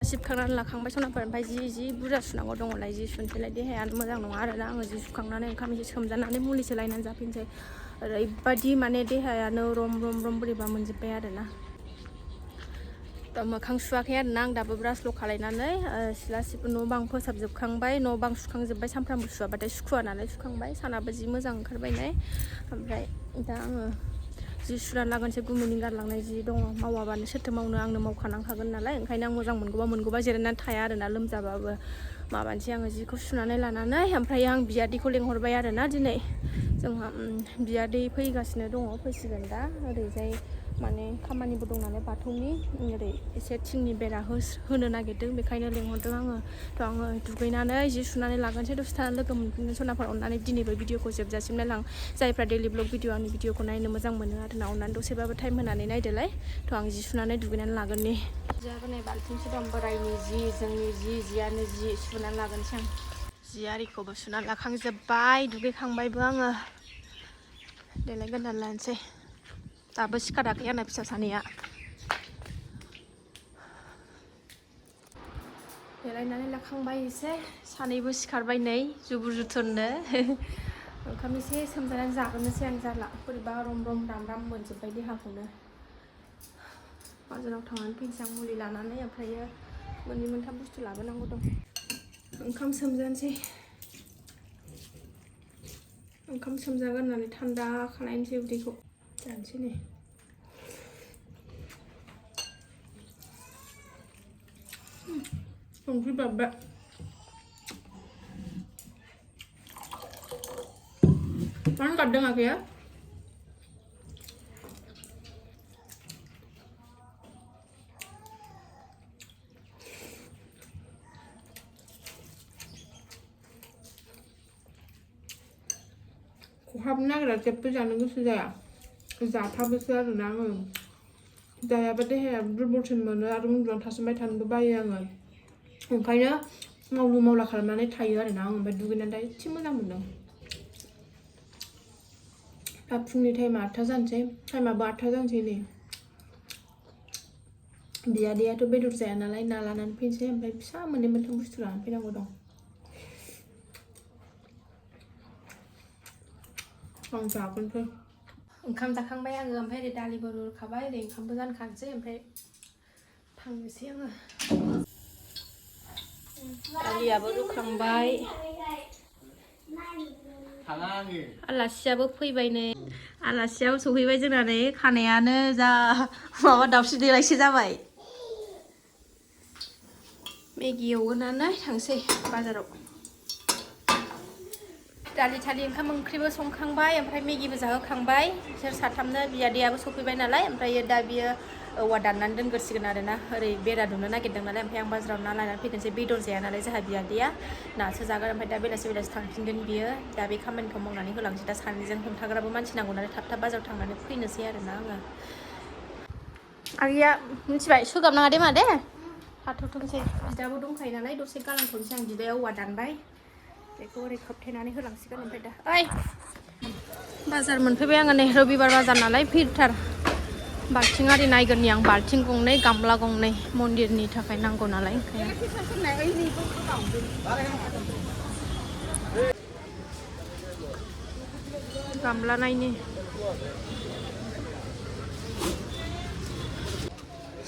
सिबखांनानै लाखांबाय सनाफोर ओमफ्राय जि बुरजा सुनांगौ दङलाय जि सुनसैलाय देहायानो मोजां नङा आरोना आङो जि सुखांनानै ओंखाम एसे सोमजानानै मुलिसो लायनानै जाफिनसै ओरैबायदि माने देहायानो रम बोरैबा मोनजोब्बाय आरोना मोखां सुवाखै आरोना आं दाबो ब्रासल' खालायनानै सिला सिबो न' बां फोसाबजोबखांबाय न' बां सुखांजोब्बाय सानफ्रामबो सुवाबाथाय सुखुवा नालाय सुखांबाय सानाबो जि मोजां ओंखारबायनाय ओमफ्राय दा आङो जि सुनानै लागोनसै गुमुनि गारलांनाय जि दङ मावाबानो सोरथो मावनो आंनो मावखानांखागोन नालाय ओंखायनो आं मोजां मोनगौबा जिरायनानै थाया आरोना लोमजाबाबो माबानोसै आङो जिखौ सुनानै लानानै ओमफ्राय आं बियादैखौ लेंहरबाय आरोना दिनै जोंहा बियादै फैगासिनो दङ फैसिगोन दा ओरैजाय माने खामानिबो दं नालाय बाथौनि ओरै एसे थिंनि बेरा होनो नागिरदों बेखायनो लेंहरदों आङो आङो दुगैनानै जि सुनानै लागोनसै दसे थानानै लोगो मोनफिनगोन सनाफोर अननानै दिनैबो भिडिअखौ जोबजासिम नायलां जायफ्रा दैलि ब्लग भिडिअ आंनि भिडिअखौ नायनो मोजां मोनो आरोना अननानै दसेबाबो टाइम होनानै नायदोलाय आं जि सुनानै दुगैनानै लागोननि जियाबो नै बाल्थिंसो दं बोरायनि जि जोंनि जियानो जि सुनानै लागोनसै आं जि आरिखौबो सुनानै लाखांजोब्बाय दुगैखांबायबो आङो देलाय गोननानै लानोसै दाबो सिखाराखै आंना फिसा सानैया देलायनानै लाखांबाय एसे सानैबो सिखारबाय नै जुबुर जुथुरनो ओंखाम एसे सोमजानानै जाग्रोनोसै आं जाला बोरैबा रम राम मोनजोब्बाय देहाखौनो बाजाराव थांनानै फैनोसै आं मुलि लानानै ओमफ्रायो मोननै मोनथाम बुस्थु लाबोनांगौ दं ओंखाम सोमजानोसै ओंखाम सोमजागोरनानै थान्दा खालायनोसै उदैखौ जानोसै नै संख्रि बाब्बाय मानो गाबदों आगैया खहाबनो नागिरा जेबो जानो गोसो जाया जाथाबोसो आरोना आङो जायाबा देहाया दुरबलसिन मोनो आरो उन्दुनानै थासोमबाय थानोबो बायो आङो ओंखायनो मावलु मावला खालामनानै थायो आरोना आं ओमफ्राय दुगैनानै दा एसे मोजां मोनदों दा फुंनि टाइमा 8 जानोसै टाइमाबो 8 जानोसै नै बियादैयाथ' बेदर जाया नालाय ना लानानै फैनोसै ओमफ्राय फिसा मोननै मोनथाम बुस्थु लानानै फैनांगौ दं आं जागोनसै ओंखाम जाखांबाय आङो ओमफ्राय ओरै दालिबो रुखाबाय ओरै ओंखामबो जानखानोसै ओमफ्राय थांनोसै आङो दालियाबो रुखांबाय आलासियाबो फैबाय नै आलासियाबो सफैबाय जोंना नै खानायानो जा माबा दावस्रि देलायसो जाबाय मेगि एवगोनानै थांसै बाजाराव दालि थालि ओंखाम ओंख्रिबो संखांबाय ओमफ्राय मेगिबो जाहोखांबाय बिसोर साथामनो बियादैयाबो सफैबाय नालाय ओमफ्रायो दा बियो औवा दाननानै दोनगोरसिगोन आरोना ओरै बेरा दुमनो नागिरदों नालाय ओमफ्राय आं बाजाराव ना लायनानै फैनोसै बेदर जाया नालाय जोंहा बियादैया नासो जागोन ओमफ्राय दा बेलासि थांफिनगोन बियो दा बे खामानिखौ मावनानै होलांसै दा सानैजों हमथाग्राबो मानसि नांगौ नालाय थाब बाजाराव थांनानै फैनोसै आरोना आङो आगैया मिथिबाय सोगाबनाङा दे मा दे हाथ'थोंसै बिदाबो दंखायो नालाय दसे गालांथ'नोसै आं बिदाया औवा दानबाय बेखौ ओरै खोबथेनानै होलांसिगोन ओमफ्राय दा ओइ बाजार मोनफैबाय आङो नै रबिबार बाजार नालाय भिरथार बाल्थिं आरि नायगोननि आं बाल्थिं गंनै गामला गंनै मन्दिरनि थाखाय नांगौ नालाय गामला नायनि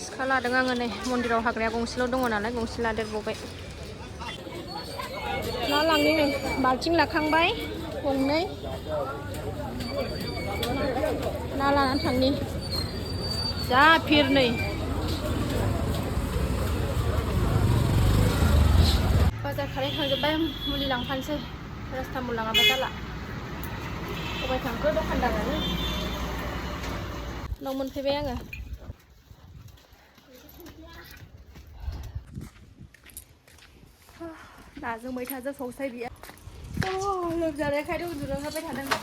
सिखा लादों आङो नै मन्दिराव हाग्राया गंसेल' दङ नालाय गंसे लादेरबावबाय ना लांनि नै बाल्थिं लाखांबाय गंनै ना लानानै थांनि जा भिर नै बाजार खालायखांजोब्बाय मुलि लांफानोसै पेरासटामल लाङाबा जाला अबाय थांखो दखानदारानो न' मोनफैबाय आङो नाजों मैथाजों सौसाय बियो लोमजानायखायनो उन्दुनो ओंखारबाय थादों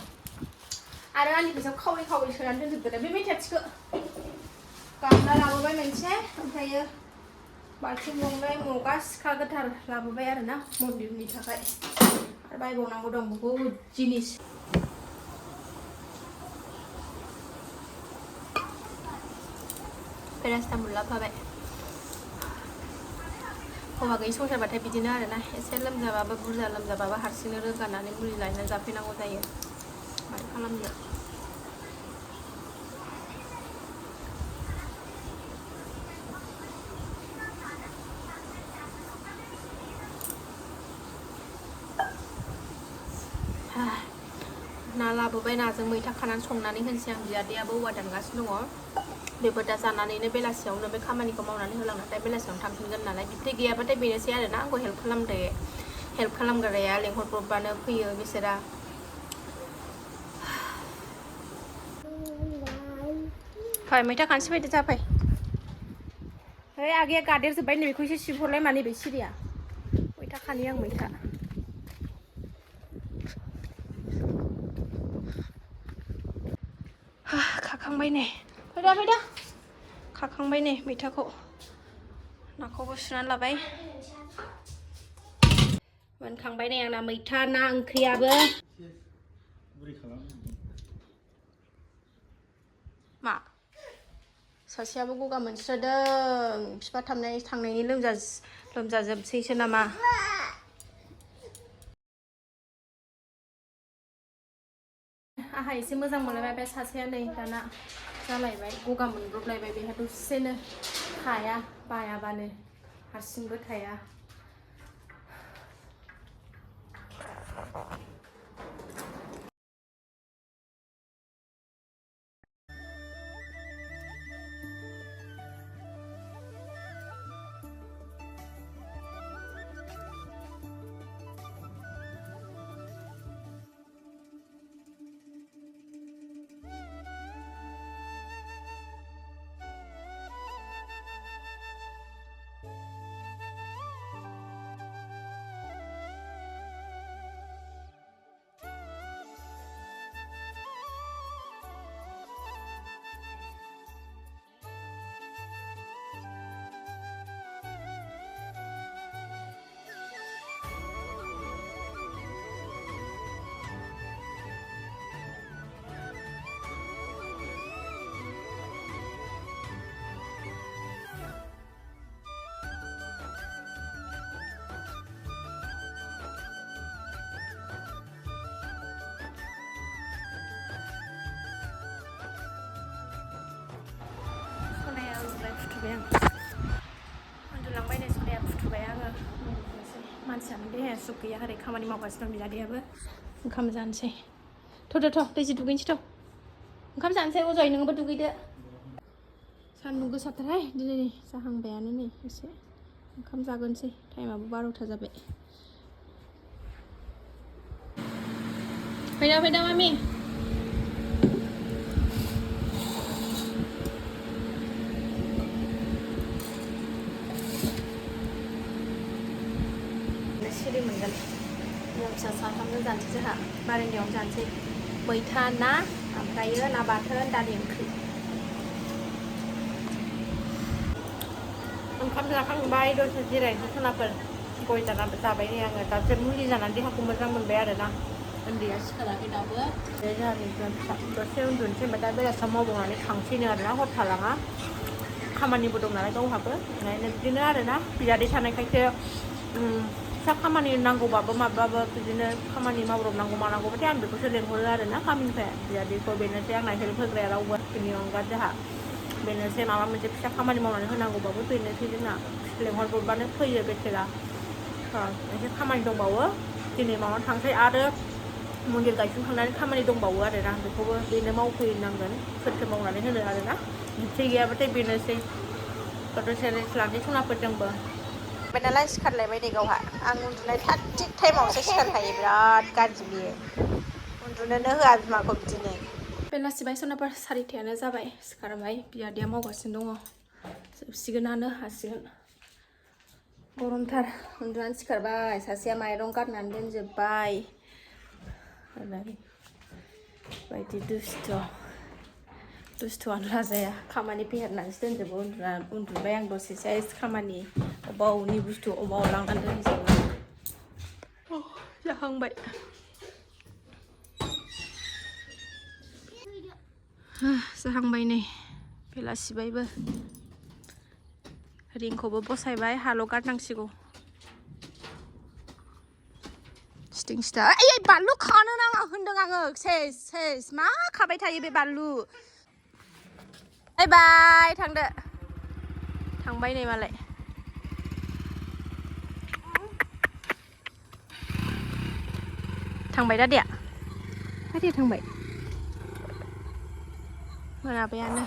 आरो आंनि फैसाखौ खावै सोनानै दोनजोबदों बे मेथाइथिखौ गामला लाबोबाय मोनसे ओमफ्रायो बाल्थिं गंनै मगा सिखा गोथार लाबोबाय आरोना मन्दिरनि थाखाय आरो बायबावनांगौ दं बहुद जिनिस पेरासटामल लाफाबाय हौवा गैयि संसारबाथाय बिदिनो आरोना एसे लोमजाबाबो बुरजा लोमजाबाबो हारसिंनो रोगानानै मुलि लायनानै जाफैनांगौ जायो माथो खालामनो ना लाबोबाय नाजों मैथा खानानै संनानै होनोसै आं बियादैयाबो औवा दानगासिनो दङ बेबो दा जानानैनो बेलासियावनो बे खामानिखौ मावनानै होलांनायखाय बेलासियावनो थांफिनगोन नालाय बिबथै गैयाबाथाय बेनोसै आरोना आंखौ हेल्प खालामग्राया लेंहरब्रबबानो फैयो बिसोरा फै मैथा खानोसै फैदो जाफै है आगैया गादेरजोब्बाय नै बेखौ एसे सिबहरलाय मानो बे सिरिया मैथा खानि आं मैथा खाखांबाय नै फैदा खाखांबाय नै मैथाखौ नाखौबो सुनानै लाबाय मोनखांबाय नै आंना मैथा ना ओंख्रियाबो मा सासेयाबो गगा मोनस्रोदों बिफा थांनायनि लोमजाजोबसैसो नामा आहा एसे मोजां मोनलायबाय बे सासेया नै दाना जालायबाय गगा मोनब्रबलायबाय बेहा दसेनो थाया बायाबानो हारसिंबो थाया उन्दुलांबाय नै सनाया फुथुबाय आङो मानसियानो देहाया सुख गैया ओरै खामानि मावगासिनो दं बिदादैयाबो ओंखाम जानोसै थ' दैजि दुगैनोसै थ' ओंखाम जानोसै अजय नोंबो दुगैदो सान्दुं गोसाथारहाय दिनै जाहांबायानो नै एसे ओंखाम जागोनसै टाइमाबो 12ता जाबाय फैदा मामि सिरि मोनगोन फिसा साथामजों जानोसै जोंहा बारान्दायावनो जानोसै मैथा ना ओमफ्रायो ना बाथोन दालि ओंख्रि ओंखाम जाखांबाय दसे जिरायनो सनाफोर गय जाबाय नै आङो दासो मुलि जानानै देहाखौ मोजां मोनबाय आरोना उन्दैया सिखाराखै दाबो बे जोंहानि फिसा दसे उन्दुनोसै ओमफ्राय दा बेलासियाव मावबावनानै थांसैनो आरोना हर थालाङा खामानिबो दं नालाय गावहाबो ओंखायनो बिदिनो आरोना बिदादै थानायखायसो फिसा खामानि नांगौबाबो माबाबो बिदिनो खामानि मावब्रबनांगौ मानांगौबाथाय आं बेखौसो लेंहरो आरोना गामिनिफ्राय बिदादैखौ बेनोसै आंना हेल्प होग्राया रावबो बेनि अनगा जोंहा बेनोसै माबा मोनसे फिसा खामानि मावनानै होनांगौबाबो बेनोसै जोंना लेंहरब्रबबानो फैयो बेसेरा एसे खामानि दंबावो दिनै मावनानै थांसै आरो मन्दिर गायसनखांनानै खामानि दंबावो आरोना बेखौबो बेनो मावफैनांगोन सोरथो मावनानै होनो आरोना बिबथै गैयाबाथाय बेनोसै दसे रेस्ट लानोसै सनाफोरजोंबो ओमफ्राय नालाय सिखारलायबाय नै गावहा आं उन्दुनाय थाग थिग टाइमावसो सिखारखायो बिराद गाज्रि बियो उन्दुनोनो होआ बिमाखौ बिदिनो बेलासिबाय सनाफोर 4थायानो जाबाय सिखारबाय बिदादैया मावगासिनो दङ जोबसिगोनानो हासिगोन गरमथार उन्दुनानै सिखारबाय सासेया माइरं गारनानै दोनजोब्बाय बायदि दुस्थ'आनो लाजाया खामानि फेहेरनानैसो दोनजोबो उन्दुबाय आं दसे साइज खामानि अबावनि बुस्थु अबाव लांनानै दोनजोबो जाहांबाय जाहांबाय नै बेलासिबायबो रिंखौबो बसायबाय हाल' गारनांसिगौ सिटिं स्टार ओइ बानलु खानो नाङा होनदों आङो सेस मा खाबाय थायो बे बानलु बाय बाय थांदो थांबाय नै मालाय थांबाय दादाया थांबाय मोनाबायानो